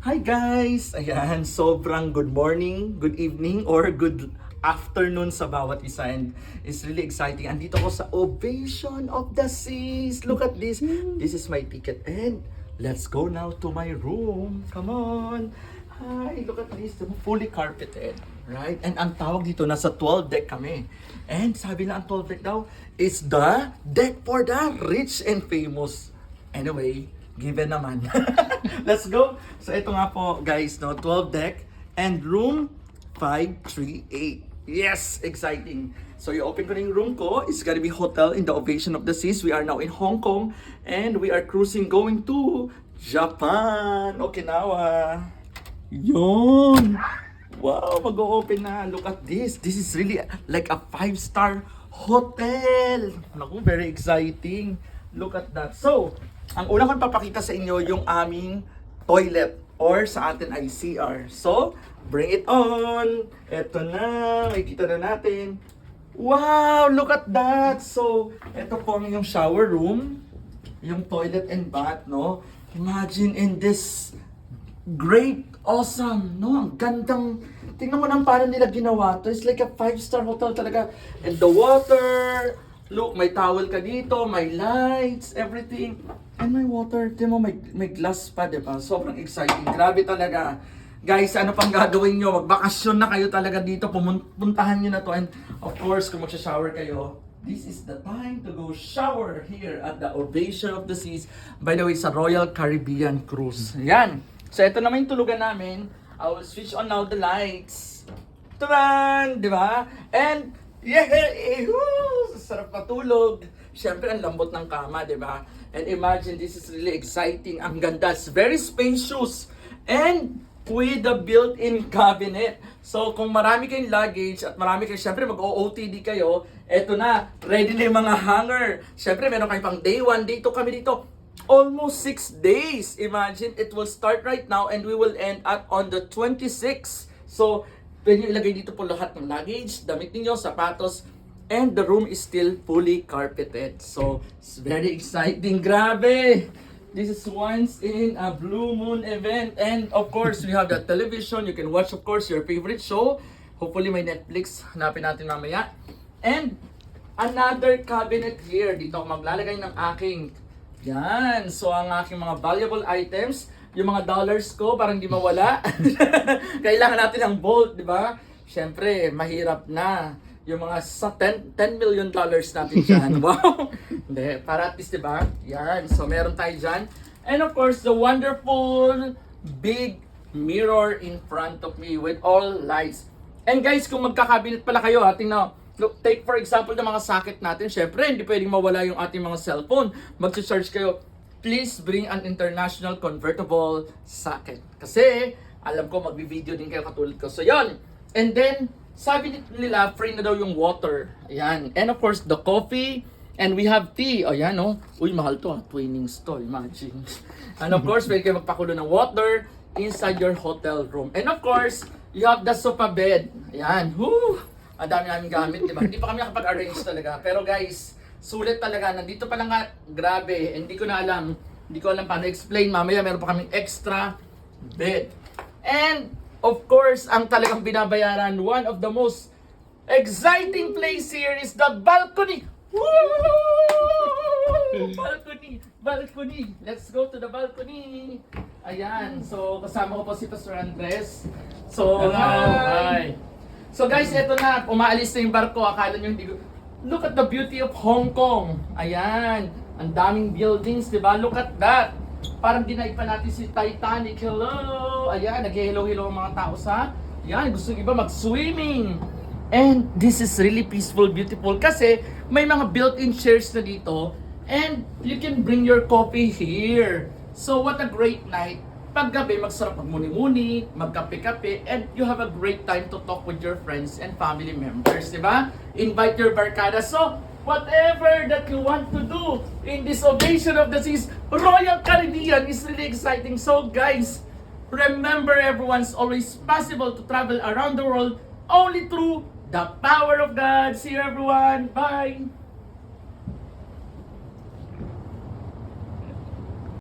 Hi guys! Ayan, sobrang good morning, good evening, or good afternoon sa bawat isa. And it's really exciting. Andito ko sa Ovation of the Seas. Look at this. This is my ticket. And let's go now to my room. Come on. Hi, look at this. Fully carpeted. Right? And ang tawag dito, nasa 12 deck kami. And sabi na ang 12 deck daw is the deck for the rich and famous. Anyway, given naman. Let's go. So ito nga po guys, no, 12 deck and room 538. Yes, exciting. So i-open ko na yung room ko. It's gonna be hotel in the Ovation of the Seas. We are now in Hong Kong and we are cruising going to Japan, Okinawa. Yun. Wow, mag-open na. Look at this. This is really like a 5-star hotel. Naku, very exciting. Look at that. So, ang una kong papakita sa inyo yung aming toilet or sa atin ay CR. So, bring it on. Eto na, makikita na natin. Wow, look at that. So, eto po ang yung shower room, yung toilet and bath, no? Imagine in this great, awesome, no? Ang gandang, tingnan mo nang paano nila ginawa to. It's like a 5-star hotel talaga. And the water, look, may towel ka dito, may lights, everything. And may water, tingnan mo, may glass pa, diba? Sobrang exciting. Grabe talaga. Guys, ano pang gagawin nyo? Magbakasyon na kayo talaga dito. Puntahan nyo na to. And of course, kung magsha-shower kayo, this is the time to go shower here at the Ovation of the Seas. By the way, sa Royal Caribbean Cruise. Yan. So, ito naman yung tulugan namin. I will switch on now the lights. Taran! Di ba? And, yeah! Sarap matulog. Siyempre, ang lambot ng kama, di ba? And imagine, this is really exciting. Ang ganda. It's very spacious. And, with the built-in cabinet. So, kung marami kayong luggage at marami kayong, syempre, mag-OOTD kayo, eto na, ready na yung mga hanger. Syempre, meron kayo pang day 1, day 2 kami dito. Almost 6 days. Imagine, it will start right now and we will end at on the 26th. So, pwede nyo ilagay dito po lahat ng luggage, damit niyo, sapatos, and the room is still fully carpeted. So, it's very exciting. Grabe! This is once in a blue moon event. And of course, we have the television. You can watch, of course, your favorite show. Hopefully, may Netflix. Hanapin natin mamaya. And another cabinet here. Dito ako maglalagay ng aking yan. So, ang aking mga valuable items, yung mga dollars ko, parang di mawala. Kailangan natin ng vault, di ba? Siyempre, mahirap na. Yung mga sa $10 million natin dyan. Wow! Hindi, para at least, di ba? Yan. So, meron tayo dyan. And of course, the wonderful big mirror in front of me with all lights. And guys, kung magkakabinet pala kayo, tingnan, look, take for example ng mga socket natin. Syempre, hindi pwedeng mawala yung ating mga cellphone. Mag-charge kayo. Please bring an international convertible socket. Kasi, alam ko, magbi-video din kayo katulad ko. So, yon. And then, sabi nila, free na daw yung water. Ayan. And of course, the coffee. And we have tea. Ayan, no? Uy, mahal to, Twinings to. Imagine. And of course, pwede kayo magpakulo ng water inside your hotel room. And of course, you have the sofa bed. Ayan. Woo! Ang dami namin gamit, di ba? Hindi pa kami nakapag-arrange talaga. Pero guys, sulit talaga. Nandito pa lang nga, grabe. Hindi ko na alam. Hindi ko alam paano explain. Mamaya meron pa kaming extra bed. And, of course, ang talagang binabayaran, one of the most exciting place here is the balcony. Woo! Balcony! Balcony! Let's go to the balcony. Ayan. So, kasama ko po si Pastor Andres. So, hi! So guys, eto na, umaalis na yung barko. Akala nyo hindi ko... Look at the beauty of Hong Kong. Ayan. Ang daming buildings, di ba? Look at that. Parang dinaipa natin si Titanic. Hello! Ayan, nag-hello-hello ang mga tao sa... Ayan, gusto ng iba mag-swimming. And this is really peaceful, beautiful. Kasi may mga built-in chairs na dito. And you can bring your coffee here. So what a great night. Paggabi, magsarap magmuni-muni, magkape-kape, and you have a great time to talk with your friends and family members, di ba? Invite your barkada. So, whatever that you want to do in this Ovation of the Seas, Royal Caribbean is really exciting. So, guys, remember everyone's always possible to travel around the world only through the power of God. See you everyone. Bye!